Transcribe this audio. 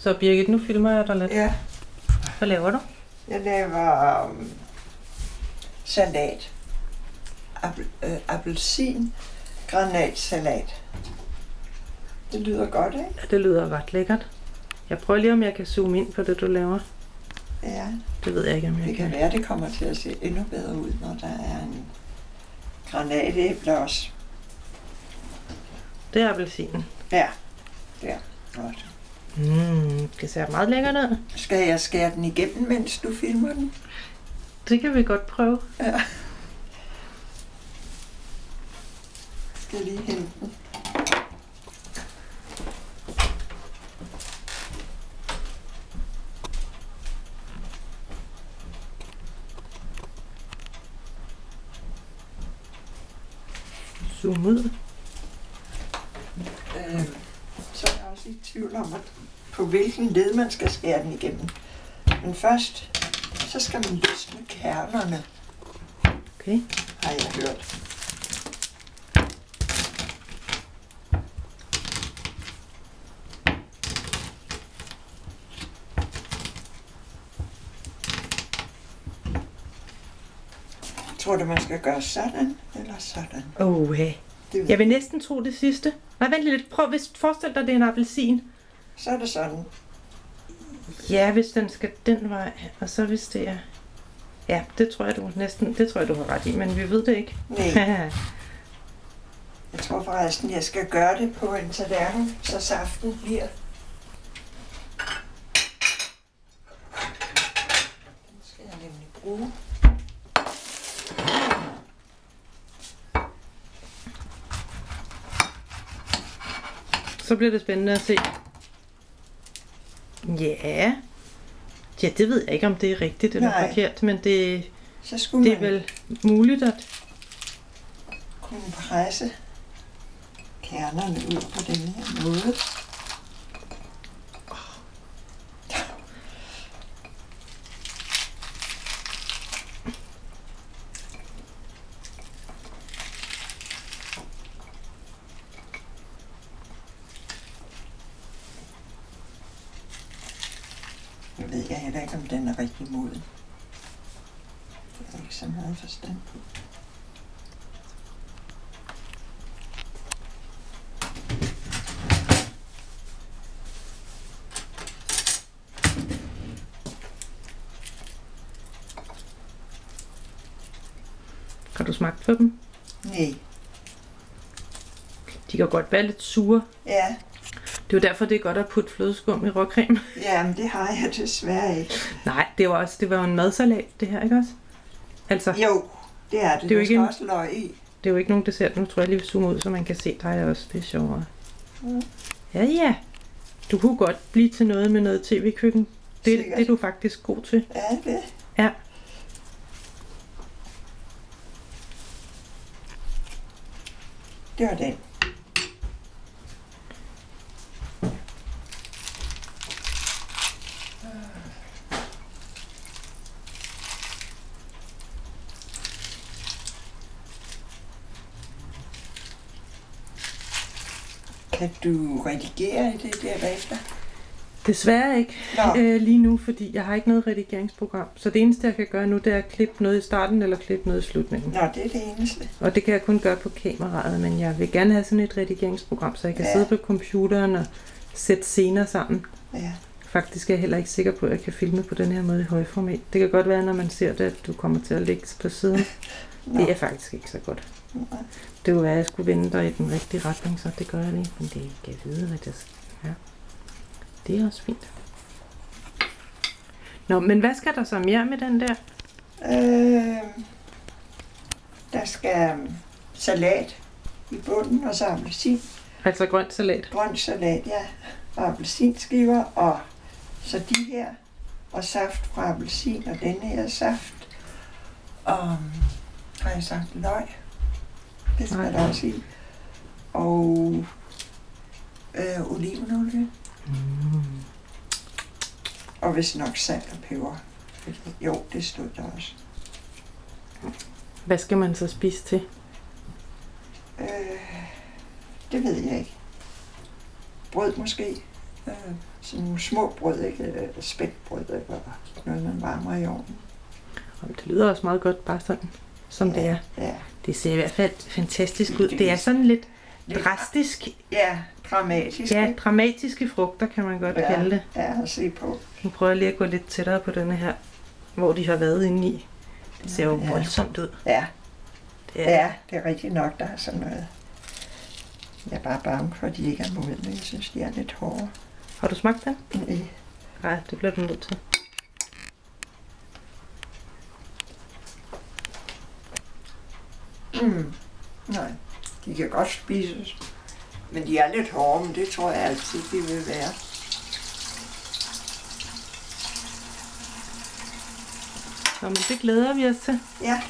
Så Birgit, nu filmer jeg dig lidt. Ja. Hvad laver du? Jeg laver salat. Appelsin, granatsalat. Det lyder godt, ikke? Ja, det lyder ret lækkert. Jeg prøver lige, om jeg kan zoome ind på det, du laver. Ja. Det ved jeg ikke, om jeg Det kan være, det kommer til at se endnu bedre ud, når der er en granatæble også. Det er appelsinen. Ja, det er godt. Det ser meget lækkert ud. Skal jeg skære den igennem, mens du filmer den? Det kan vi godt prøve. Ja. Skal jeg lige hente den? Zoom ud. Så er jeg også i tvivl om, på hvilken led man skal skære den igennem. Men først, så skal man løsne kernerne. Okay. Har jeg hørt. Tror du, man skal gøre sådan eller sådan? Okay. Jeg vil næsten tro det sidste. Nej, vent lidt. Prøv, forestil dig, det er en appelsin. Så er det sådan. Ja, hvis den skal den vej, og så hvis det er... Ja, det tror jeg, du har ret i, men vi ved det ikke. Nej. Jeg tror forresten, jeg skal gøre det på en tallerken, så saften bliver. Den skal jeg nemlig bruge. Så bliver det spændende at se. Ja. Ja, det ved jeg ikke, om det er rigtigt eller forkert, men det er vel muligt at kunne presse kernerne ud på den her måde. Jeg ved heller ikke, om den er rigtig moden. Det er ikke så meget forstand på. Har du smagt på dem? Nej. De kan godt være lidt sure. Ja. Det er jo derfor, det er godt at putte flødeskum i råcreme. Jamen, det har jeg desværre ikke. Nej, det var jo en madsalat, det her, ikke også? Altså, jo, det er det. Det er jo ikke også løg i. Det er jo ikke nogen dessert. Nu tror jeg lige, vi zoomer ud, så man kan se dig også. Det er sjovere. Ja. Du kunne godt blive til noget med noget tv-køkken. Det er du faktisk god til. Ja, det. Ja. Det var den. Kan du redigere i det derefter? Desværre ikke lige nu, fordi jeg har ikke noget redigeringsprogram. Så det eneste, jeg kan gøre nu, det er at klippe noget i starten eller klippe noget i slutningen. Nå, det er det eneste. Og det kan jeg kun gøre på kameraet, men jeg vil gerne have sådan et redigeringsprogram, så jeg kan sidde på computeren og sætte scener sammen. Ja. Faktisk er jeg heller ikke sikker på, at jeg kan filme på den her måde i højformat. Det kan godt være, når man ser det, at du kommer til at ligge på siden. Det er faktisk ikke så godt. Det kunne være, at jeg skulle vende dig i den rigtige retning, så det gør jeg lige. Men det kan jeg vide, hvad det skal. Ja. Det er også fint. Nå, men hvad skal der så mere med den der? Der skal salat i bunden, og så appelsin. Altså grønt salat? Grønt salat, ja. Og appelsinskiver, og så de her. Og saft fra appelsin, og denne her saft. Og har jeg sagt løg? Det skal der også i. Og olivenolie. Og hvis nok salt og peber. Jo, det stod der også. Hvad skal man så spise til? Det ved jeg ikke. Brød måske. Sådan nogle små brød, ikke? Spætbrød, eller noget, man varmer i ovnen. Og det lyder også meget godt, bare sådan, som det er. Ja. Det ser i hvert fald fantastisk ud. Det er sådan lidt drastisk. Ja, dramatisk. Ja, dramatiske frugter, kan man godt kalde det. Ja, at se på. Nu prøver jeg lige at gå lidt tættere på denne her, hvor de har været inde i. Det ser jo voldsomt ud. Ja. Ja, det er rigtigt nok, der er sådan noget. Jeg er bare bange for, at de ikke er modne. Jeg synes, de er lidt hårde. Har du smagt den? Nej. Nej, det bliver du nødt til. Nej, de kan godt spises. Men de er lidt hårde, men det tror jeg altid, de vil være. Nå, men det glæder vi os til. Ja.